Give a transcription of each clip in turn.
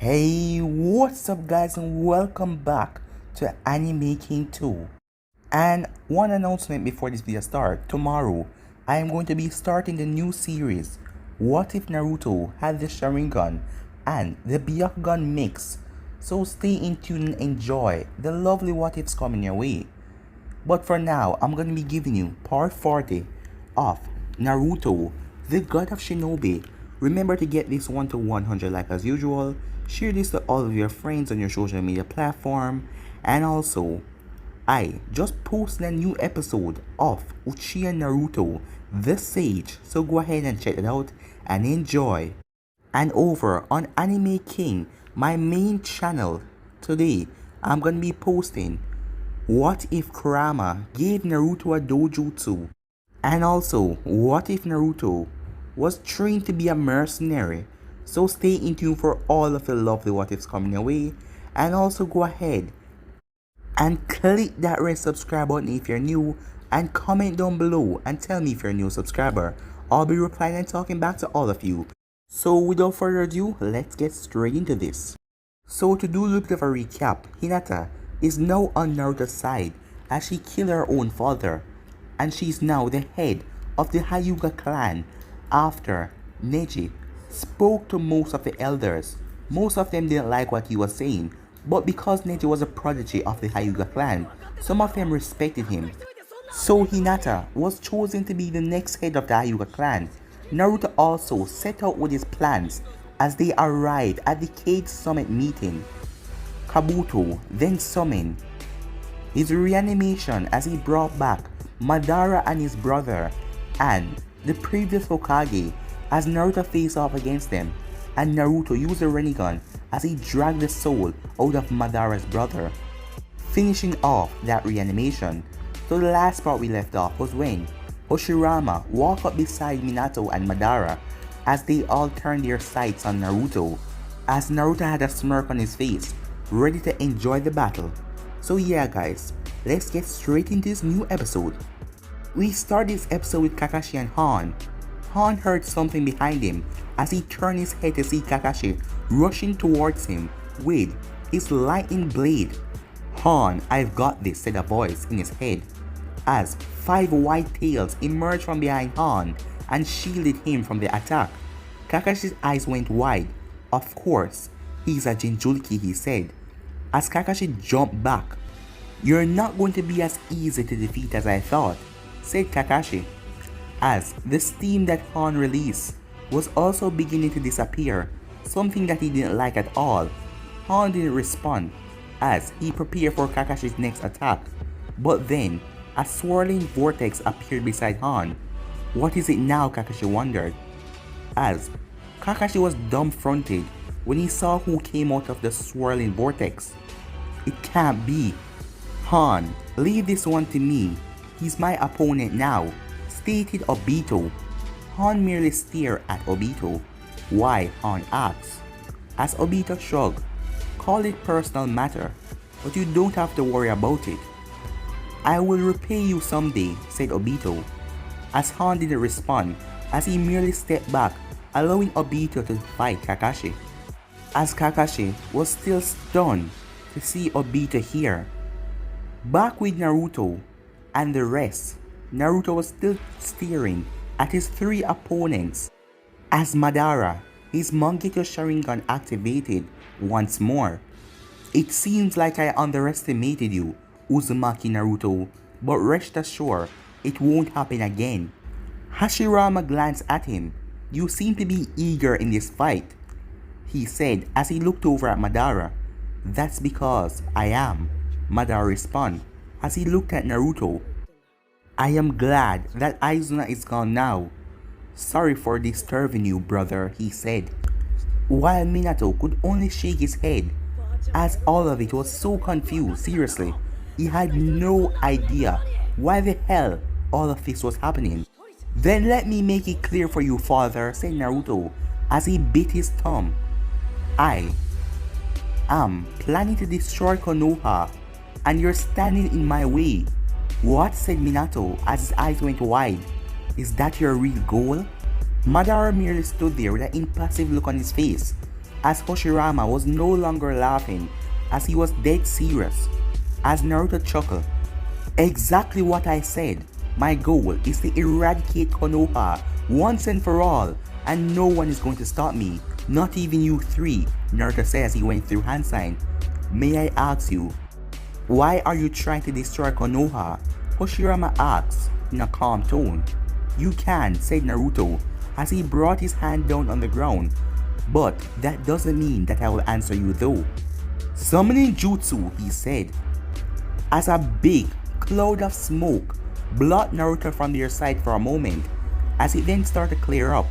Hey, what's up guys and welcome back to Anime King 2. And one announcement before this video starts. Tomorrow, I am going to be starting the new series, What If Naruto Had the Sharingan and the Byakugan mix. So stay in tune and enjoy the lovely what ifs coming your way. But for now, I'm going to be giving you part 40 of Naruto, the God of Shinobi. Remember to get this 1 to 100 like as usual. Share this to all of your friends on your social media platform. And also, I just posted a new episode of Uchiha Naruto, the Sage. So go ahead and check it out and enjoy. And over on Anime King, my main channel, today I'm going to be posting what if Kurama gave Naruto a dojutsu? And also, what if Naruto was trained to be a mercenary? So stay in tune for all of the lovely what ifs coming your way. And also go ahead and click that red subscribe button if you're new. And comment down below and tell me if you're a new subscriber. I'll be replying and talking back to all of you. So without further ado, let's get straight into this. So to do a little bit of a recap, Hinata is now on Naruto's side as she killed her own father, and she's now the head of the Hyuga clan after Neji spoke to most of the elders. Most of them didn't like what he was saying, but because Neji was a prodigy of the Hyuga clan, some of them respected him. So Hinata was chosen to be the next head of the Hyuga clan. Naruto also set out with his plans as they arrived at the Kage Summit meeting. Kabuto then summoned his reanimation as he brought back Madara and his brother and the previous Hokage as Naruto faced off against them, and Naruto used the Rinnegan as he dragged the soul out of Madara's brother, finishing off that reanimation. So the last part we left off was when Hashirama walked up beside Minato and Madara as they all turned their sights on Naruto, as Naruto had a smirk on his face, ready to enjoy the battle. So yeah guys, let's get straight into this new episode. We start this episode with Kakashi and Han. Han heard something behind him as he turned his head to see Kakashi rushing towards him with his lightning blade. Han, I've got this, said a voice in his head as 5 white tails emerged from behind Han and shielded him from the attack. Kakashi's eyes went wide. Of course, he's a Jinchuriki, he said, as Kakashi jumped back. You're not going to be as easy to defeat as I thought, said Kakashi, as the steam that Han released was also beginning to disappear, something that he didn't like at all. Han didn't respond as he prepared for Kakashi's next attack, but then a swirling vortex appeared beside Han. What is it now? Kakashi wondered, as Kakashi was dumbfounded when he saw who came out of the swirling vortex. It can't be. Han, leave this one to me. He's my opponent now, stated Obito. Han merely stared at Obito. Why? Han asked, as Obito shrugged. Call it personal matter, but you don't have to worry about it. I will repay you someday, said Obito, as Han didn't respond as he merely stepped back, allowing Obito to fight Kakashi. As Kakashi was still stunned to see Obito here. Back with Naruto and the rest, Naruto was still staring at his 3 opponents as Madara, his Mangekyou Sharingan activated once more. It seems like I underestimated you, Uzumaki Naruto, but rest assured, it won't happen again. Hashirama glanced at him. You seem to be eager in this fight, he said as he looked over at Madara. That's because I am, Madara responded as he looked at Naruto. I am glad that Aizuna is gone now. Sorry for disturbing you, brother, he said, while Minato could only shake his head as all of it was so confused. Seriously, he had no idea why the hell all of this was happening. Then let me make it clear for you, father, said Naruto as he bit his thumb. I am planning to destroy Konoha, and you're standing in my way. What? Said Minato as his eyes went wide. Is that your real goal? Madara merely stood there with an impassive look on his face. as Hoshirama was no longer laughing, as he was dead serious. As Naruto chuckled, "Exactly what I said. My goal is to eradicate Konoha once and for all, and no one is going to stop me, not even you three," Naruto said as he went through hand sign. "May I ask you, why are you trying to destroy Konoha?" Hoshirama asked in a calm tone. "You can," said Naruto as he brought his hand down on the ground, "but that doesn't mean that I will answer you though." "Summoning jutsu," he said, as a big cloud of smoke blotted Naruto from their sight for a moment, as it then started to clear up.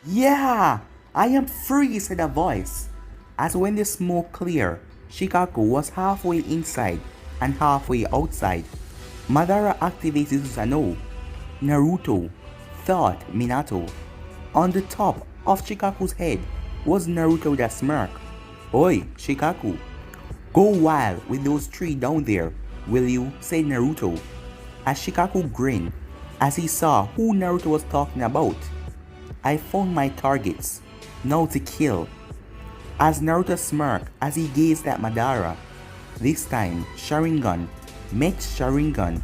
"Yeah, I am free," said a voice. As when the smoke cleared, Shikaku was halfway inside and halfway outside. Madara activated Susanoo. Naruto thought Minato. On the top of Shikaku's head was Naruto with a smirk. "Oi, Shikaku, go wild with those three down there, will you?" said Naruto. As Shikaku grinned as he saw who Naruto was talking about. "I found my targets, now to kill." As Naruto smirked as he gazed at Madara. This time, Sharingan met Sharingan.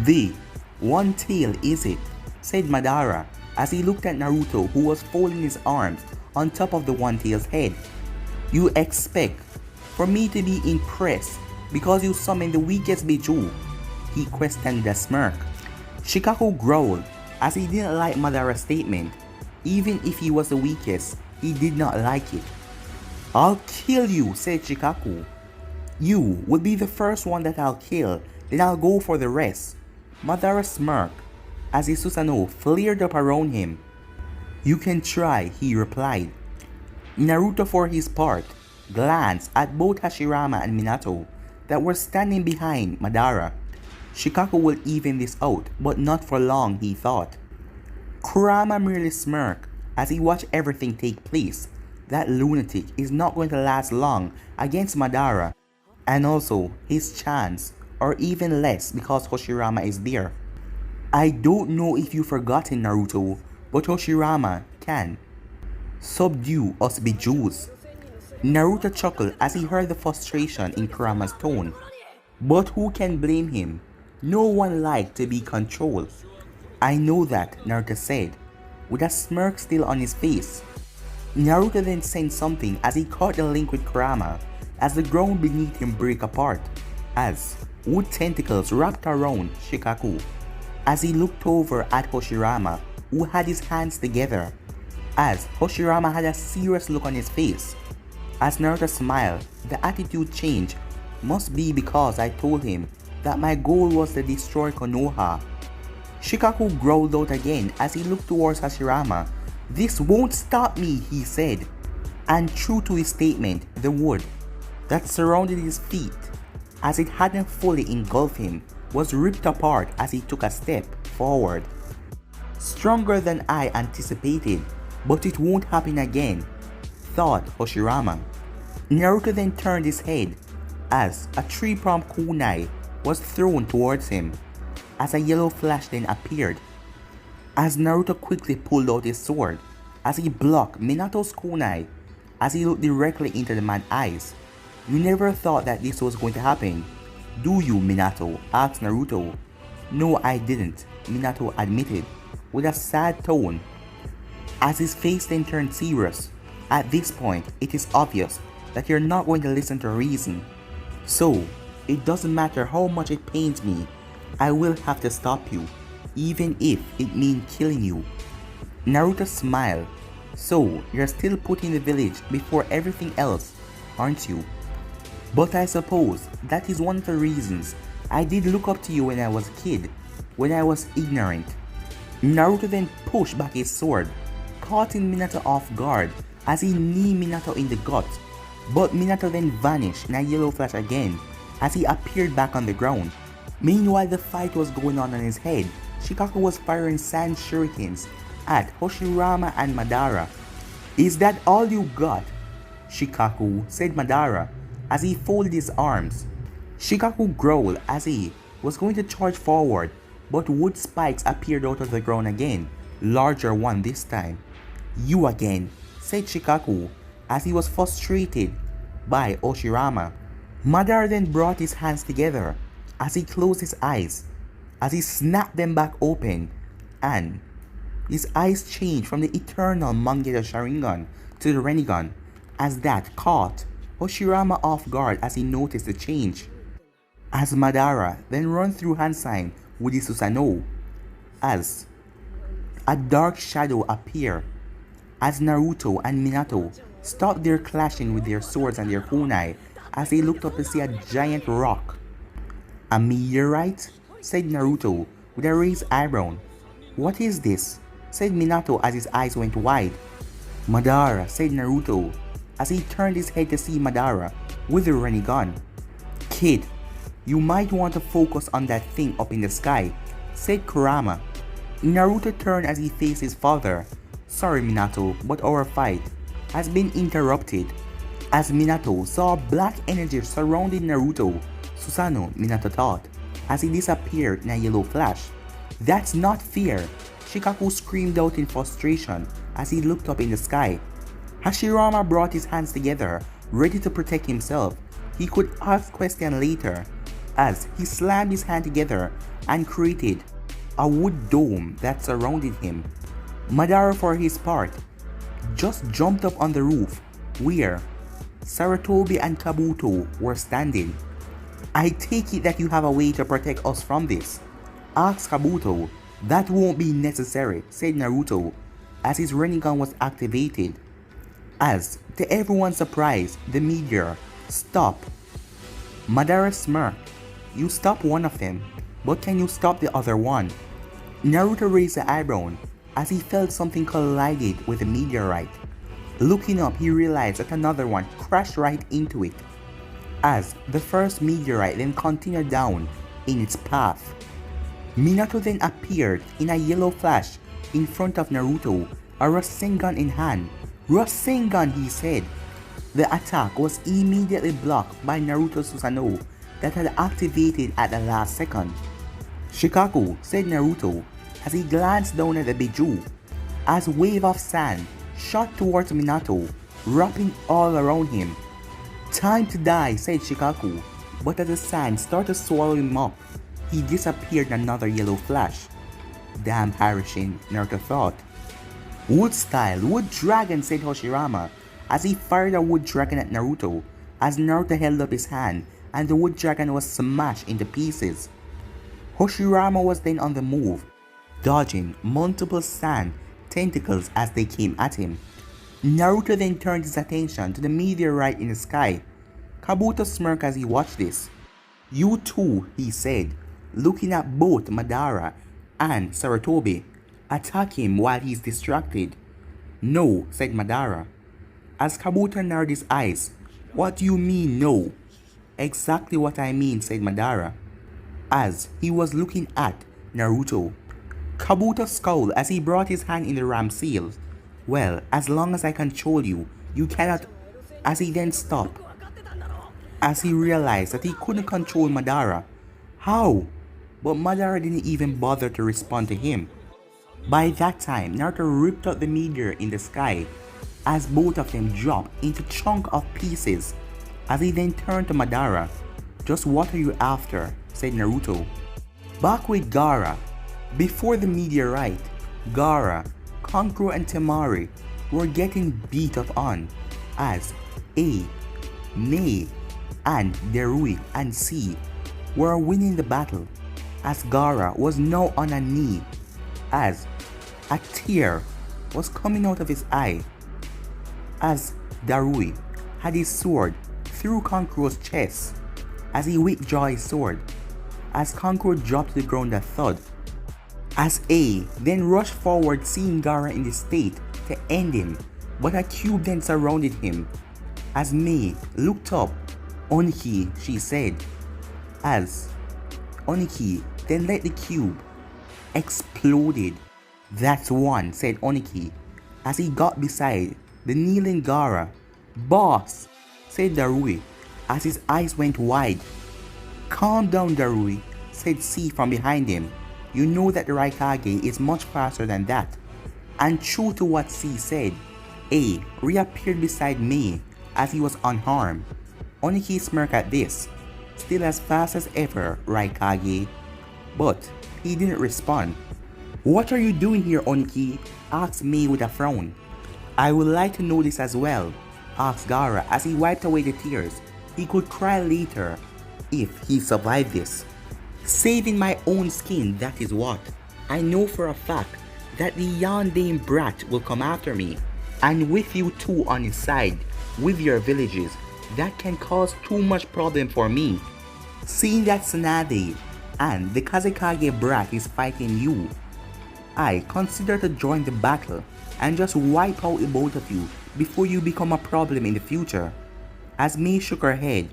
"The one tail, is it?" said Madara as he looked at Naruto, who was folding his arms on top of the one tail's head. "You expect for me to be impressed because you summoned the weakest Biju?" he questioned with a smirk. Shikaku growled as he didn't like Madara's statement. Even if he was the weakest, he did not like it. "I'll kill you," said Shikaku. "You will be the first one that I'll kill, then I'll go for the rest." Madara smirked as his Susanoo flared up around him. "You can try," he replied. Naruto, for his part, glanced at both Hashirama and Minato that were standing behind Madara. Shikaku will even this out, but not for long, he thought. Kurama merely smirked as he watched everything take place. That lunatic is not going to last long against Madara, and also his chance, or even less because Hoshirama is there. "I don't know if you've forgotten, Naruto, but Hoshirama can subdue us Bijus." Naruto chuckled as he heard the frustration in Kurama's tone. But who can blame him? No one liked to be controlled. "I know that," Naruto said, with a smirk still on his face. Naruto then sensed something as he caught the link with Kurama as the ground beneath him break apart, as wood tentacles wrapped around Shikaku. As he looked over at Hoshirama, who had his hands together, as Hoshirama had a serious look on his face. As Naruto smiled, the attitude changed. "Must be because I told him that my goal was to destroy Konoha." Shikaku growled out again as he looked towards Hashirama. "This won't stop me," he said. And true to his statement, the wood that surrounded his feet, as it hadn't fully engulfed him, was ripped apart as he took a step forward. "Stronger than I anticipated, but it won't happen again," thought Hoshirama. Naruto then turned his head as a three-pronged kunai was thrown towards him, as a yellow flash then appeared. As Naruto quickly pulled out his sword, as he blocked Minato's kunai, as he looked directly into the man's eyes. "You never thought that this was going to happen, do you, Minato?" asked Naruto. "No, I didn't," Minato admitted, with a sad tone, as his face then turned serious. "At this point, it is obvious that you're not going to listen to reason. So, it doesn't matter how much it pains me, I will have to stop you, even if it means killing you." Naruto smiled. "So, you're still putting the village before everything else, aren't you? But I suppose that is one of the reasons I did look up to you when I was a kid, when I was ignorant." Naruto then pushed back his sword, caughting Minato off guard as he kneed Minato in the gut. But Minato then vanished in a yellow flash again as he appeared back on the ground. Meanwhile, the fight was going on his head. Shikaku was firing sand shurikens at Hoshirama and Madara. "Is that all you got, Shikaku?" said Madara as he folded his arms. Shikaku growled as he was going to charge forward, but wood spikes appeared out of the ground again, larger one this time. "You again," said Shikaku as he was frustrated by Oshirama. Madara then brought his hands together as he closed his eyes, as he snapped them back open, and his eyes changed from the eternal Mangekyo Sharingan to the Rinnegan, as that caught Oshirama off guard as he noticed the change. As Madara then run through hand sign with his Susanoo, as a dark shadow appeared, as Naruto and Minato stopped their clashing with their swords and their kunai as they looked up to see a giant rock. "A meteorite?" said Naruto with a raised eyebrow. "What is this?" said Minato as his eyes went wide. "Madara," said Naruto as he turned his head to see Madara with the Rinnegan. "Kid, you might want to focus on that thing up in the sky," said Kurama. Naruto turned as he faced his father. "Sorry Minato, but our fight has been interrupted." As Minato saw black energy surrounding Naruto, Susanoo, Minato thought, as he disappeared in a yellow flash. "That's not fair," Shikaku screamed out in frustration as he looked up in the sky. Hashirama brought his hands together, ready to protect himself. He could ask questions later, as he slammed his hand together and created a wood dome that surrounded him. Madara, for his part, just jumped up on the roof, where Sarutobi and Kabuto were standing. "I take it that you have a way to protect us from this?" asked Kabuto. "That won't be necessary," said Naruto, as his Rinnegan was activated. As, to everyone's surprise, the meteor stopped. Madara smirked. "You stopped one of them, but can you stop the other one?" Naruto raised the eyebrow as he felt something collided with the meteorite. Looking up, he realized that another one crashed right into it, as the first meteorite then continued down in its path. Minato then appeared in a yellow flash in front of Naruto, a Rasengan in hand. "Rasengan," he said. The attack was immediately blocked by Naruto's Susanoo that had activated at the last second. "Shikaku," said Naruto as he glanced down at the Biju, as a wave of sand shot towards Minato, wrapping all around him. "Time to die," said Shikaku, but as the sand started to swallow him up, he disappeared in another yellow flash. "Damn Harishin," Naruto thought. "Wood style, wood dragon," said Hoshirama as he fired a wood dragon at Naruto, as Naruto held up his hand and the wood dragon was smashed into pieces. Hoshirama was then on the move, dodging multiple sand tentacles as they came at him. Naruto then turned his attention to the meteorite in the sky. Kabuto smirked as he watched this. "You too," he said, looking at both Madara and Sarutobi. "Attack him while he's distracted." "No," said Madara. As Kabuto narrowed his eyes, "What do you mean no?" "Exactly what I mean," said Madara, as he was looking at Naruto. Kabuto scowled as he brought his hand in the ram seal. "Well, as long as I control you, you cannot," as he then stopped, as he realized that he couldn't control Madara. "How?" But Madara didn't even bother to respond to him. By that time, Naruto ripped out the meteor in the sky, as both of them dropped into chunk of pieces, as he then turned to Madara. "Just what are you after?" said Naruto. Back with Gaara. Before the meteorite, Gaara, Kankuro and Temari were getting beat up on, as A, Mei, and Derui and C were winning the battle, as Gaara was now on a knee, as a tear was coming out of his eye, as Darui had his sword through Kankuro's chest, as he withdrew his sword, as Kankuro dropped to the ground a thud, as A then rushed forward seeing Gaara in this state to end him, but a cube then surrounded him. As Mei looked up, "Oniki," she said, as Oniki then let the cube exploded. "That's one," said Oniki as he got beside the kneeling Gaara. "Boss," said Darui as his eyes went wide. "Calm down, Darui," said C from behind him. "You know that the Raikage is much faster than that." And true to what C said, A reappeared beside Mei as he was unharmed. Oniki smirked at this, still as fast as ever, right Kage? But he didn't respond. What are you doing here, Oniki? Asked Mei with a frown. I would like to know this as well, asked Gaara as he wiped away the tears. He could cry later if he survived this. Saving my own skin, that is what. I know for a fact that the Yandane brat will come after me. And with you two on his side, with your villages, that can cause too much problem for me. Seeing that Tsunade and the Kazekage brat is fighting you, I consider to join the battle and just wipe out the both of you before you become a problem in the future. As Mei shook her head,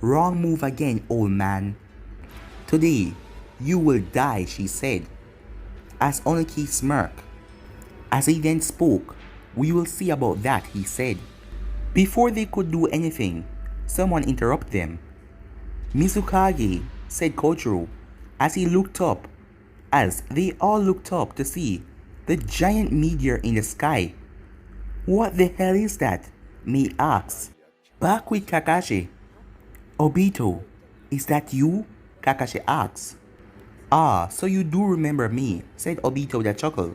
wrong move again, old man. Today, you will die, she said, as Oniki smirked. As he then spoke, we will see about that, he said. Before they could do anything, someone interrupted them. Mizukage, said Kotaro, as he looked up, as they all looked up to see the giant meteor in the sky. What the hell is that? Mei asked. Back with Kakashi. Obito, is that you? Kakashi asked. Ah, so you do remember me, said Obito with a chuckle.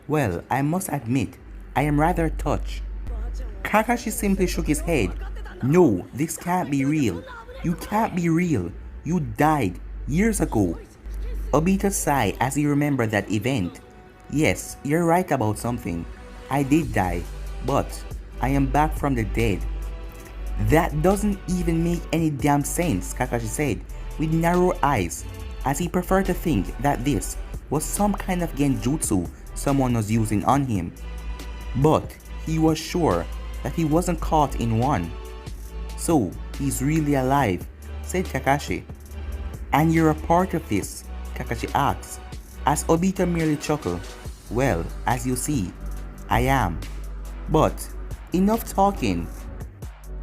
Well, I must admit, I am rather touched. Kakashi simply shook his head. No, this can't be real. You can't be real. You died years ago. Obito sighed as he remembered that event. Yes, you're right about something. I did die, but I am back from the dead. That doesn't even make any damn sense, Kakashi said with narrow eyes, as he preferred to think that this was some kind of genjutsu someone was using on him. But he was sure that he wasn't caught in one. So, he's really alive, said Kakashi. And you're a part of this, Kakashi asked, as Obito merely chuckled. Well, as you see, I am. But, enough talking.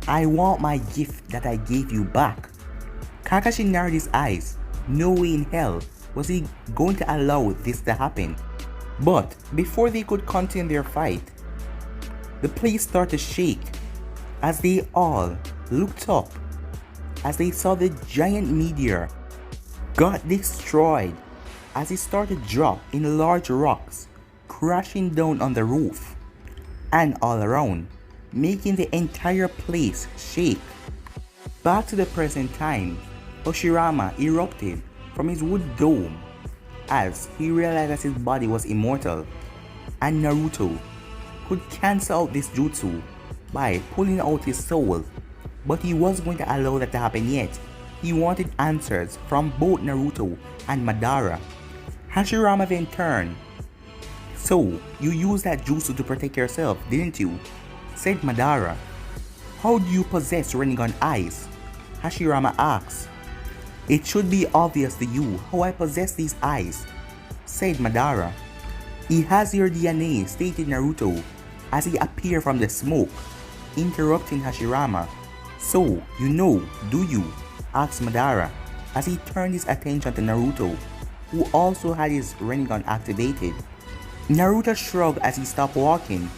I want my gift that I gave you back. Kakashi narrowed his eyes. No way in hell was he going to allow this to happen. But before they could continue their fight, the place started to shake as they all looked up as they saw the giant meteor got destroyed as it started to drop in large rocks, crashing down on the roof and all around, making the entire place shake. Back to the present time, Hashirama erupted from his wood dome as he realized that his body was immortal, and Naruto could cancel out this jutsu by pulling out his soul, but he wasn't going to allow that to happen yet. He wanted answers from both Naruto and Madara. Hashirama then turned. So, you used that jutsu to protect yourself, didn't you? Said Madara. How do you possess Rinnegan eyes? Hashirama asked. It should be obvious to you how I possess these eyes, said Madara. He has your DNA, stated Naruto as he appeared from the smoke, interrupting Hashirama. So, you know, do you? Asked Madara as he turned his attention to Naruto, who also had his Rinnegan activated. Naruto shrugged as he stopped walking.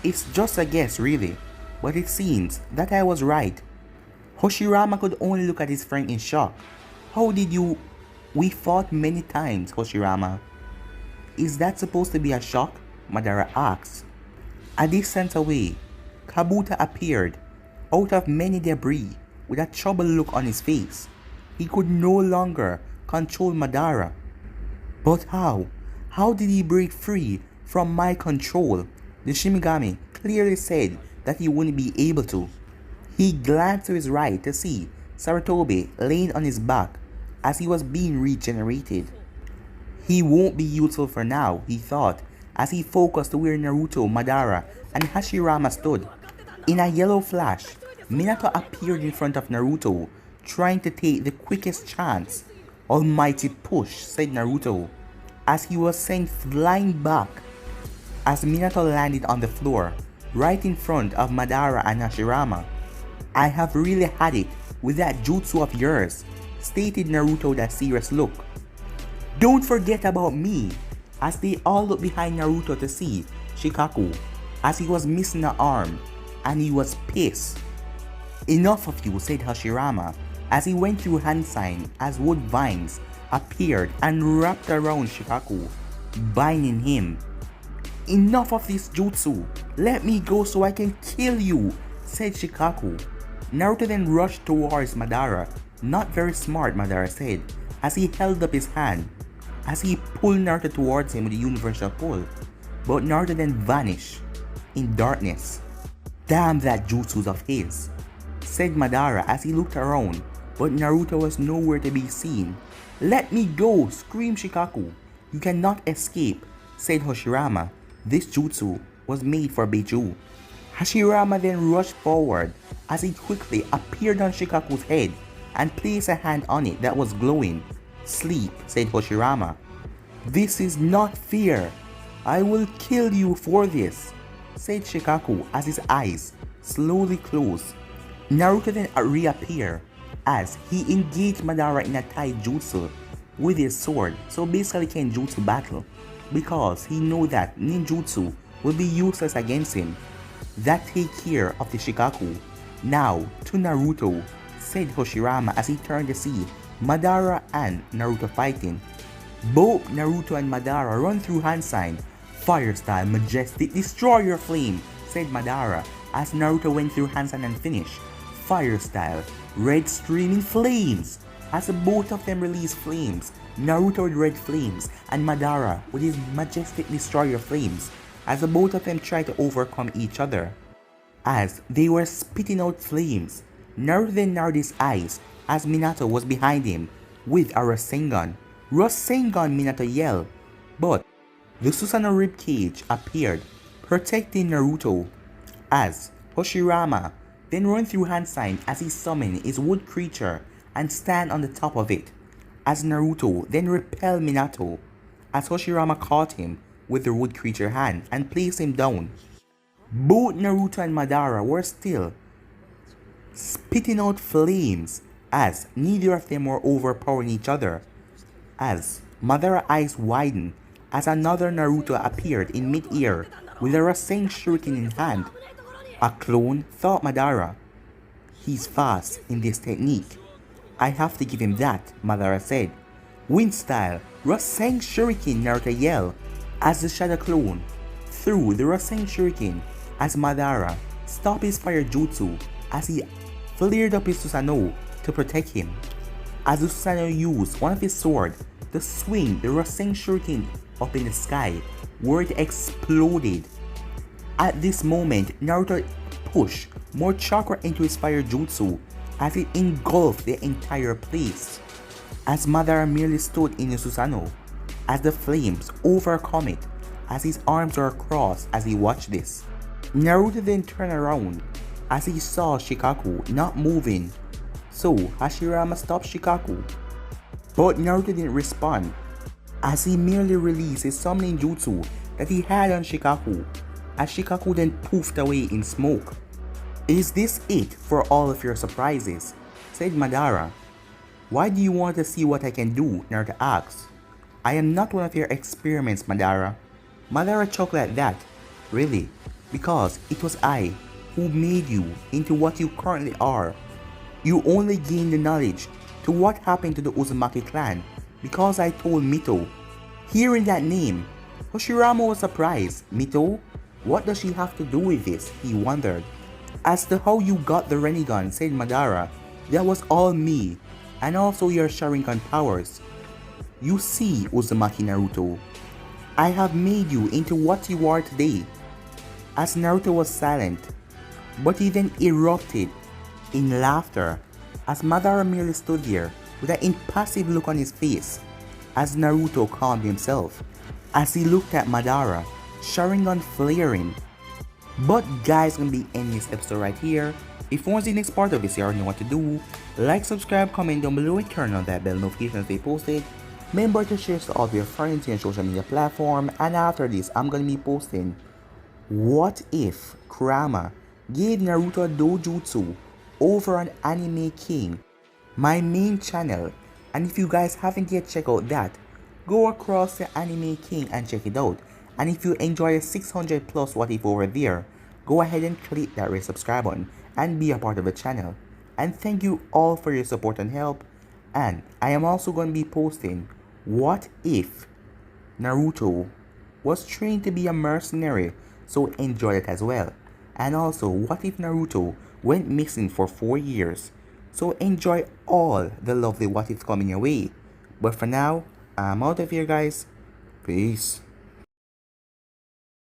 It's just a guess really, but it seems that I was right. Hashirama could only look at his friend in shock. How did you... We fought many times, Hashirama. Is that supposed to be a shock? Madara asked. A distance away, Kabuto appeared, out of many debris, with a troubled look on his face. He could no longer control Madara. But how? How did he break free from my control? The Shinigami clearly said that he wouldn't be able to. He glanced to his right to see Sarutobi laying on his back as he was being regenerated. He won't be useful for now, he thought, as he focused to where Naruto, Madara, and Hashirama stood. In a yellow flash, Minato appeared in front of Naruto, trying to take the quickest chance. Almighty push, said Naruto, as he was sent flying back as Minato landed on the floor, right in front of Madara and Hashirama. I have really had it with that jutsu of yours, stated Naruto with a serious look. Don't forget about me, as they all looked behind Naruto to see Shikaku, as he was missing an arm and he was pissed. Enough of you, said Hashirama as he went through hand sign as wood vines appeared and wrapped around Shikaku, binding him. Enough of this jutsu, let me go so I can kill you, said Shikaku. Naruto then rushed towards Madara. Not very smart, Madara said, as he held up his hand, as he pulled Naruto towards him with a universal pull. But Naruto then vanished in darkness. Damn that jutsu of his, said Madara as he looked around, but Naruto was nowhere to be seen. Let me go, screamed Shikaku. You cannot escape, said Hashirama. This jutsu was made for Beiju. Hashirama then rushed forward as he quickly appeared on Shikaku's head and placed a hand on it that was glowing. Sleep, said Hashirama. This is not fear. I will kill you for this, said Shikaku as his eyes slowly closed. Naruto then reappeared as he engaged Madara in a taijutsu with his sword, so basically kenjutsu battle, because he knew that ninjutsu will be useless against him. That take care of the Shikaku. Now to Naruto, said Hashirama as he turned to see Madara and Naruto fighting. Both Naruto and Madara run through hand sign. Fire style, majestic, destroy your flame, said Madara as Naruto went through hand sign and finished. Fire style, red streaming flames, as the both of them released flames. Naruto with red flames and Madara with his majestic destroyer flames, as the both of them tried to overcome each other. As they were spitting out flames, Naruto then narrowed his eyes as Minato was behind him with a Rasengan. Rasengan, Minato yelled, but the Susanoo ribcage appeared, protecting Naruto, as Hashirama then ran through hand sign as he summoned his wood creature and stand on the top of it, as Naruto then repelled Minato, as Hashirama caught him with the wood creature hand and placed him down. Both Naruto and Madara were still spitting out flames as neither of them were overpowering each other, as Madara's eyes widened as another Naruto appeared in mid-air with a Rasen shuriken in hand. A clone, thought Madara. He's fast in this technique. I have to give him that, Madara said. Wind style, Rasen shuriken, Naruto yelled as the shadow clone threw the Rasen shuriken as Madara stopped his fire jutsu as he flared up his Susanoo to protect him. As the Susanoo used one of his swords to swing the Rasen shuriken up in the sky, where it exploded. At this moment, Naruto pushed more chakra into his fire jutsu as it engulfed the entire place, as Madara merely stood in his Susanoo as the flames overcome it, as his arms were crossed as he watched this. Naruto then turned around as he saw Shikaku not moving, so Hashirama stopped Shikaku, but Naruto didn't respond as he merely released his summoning jutsu that he had on Shikaku, as Shikaku then poofed away in smoke. Is this it for all of your surprises? Said Madara. Why do you want to see what I can do? Naruto asked. I am not one of your experiments, Madara. Madara chuckled at that. Really? Because it was I who made you into what you currently are. You only gained the knowledge to what happened to the Uzumaki clan because I told Mito. Hearing that name, Hashirama was surprised. Mito? What does she have to do with this? He wondered. As to how you got the Rinnegan, said Madara, that was all me, and also your Sharingan powers. You see, Uzumaki Naruto, I have made you into what you are today. As Naruto was silent, but he then erupted in laughter as Madara merely stood there with an impassive look on his face, as Naruto calmed himself as he looked at Madara, Sharingan flaring. But guys, I'm gonna be ending this episode right here. If you want to see the next part of this, you already know what to do. Like, subscribe, comment down below, and turn on that bell notification as they posted. Remember to share to all of your friends in your social media platform. And after this, I'm gonna be posting what if Kurama gave Naruto a dojutsu over on Anime King, my main channel. And if you guys haven't yet checked out that, go across to Anime King and check it out. And if you enjoy a 600 plus what if over there, go ahead and click that red subscribe button and be a part of the channel. And thank you all for your support and help. And I am also going to be posting what if Naruto was trained to be a mercenary, so enjoy it as well. And also, what if Naruto went missing for 4 years? So enjoy all the lovely what ifs coming your way. But for now, I'm out of here guys. Peace.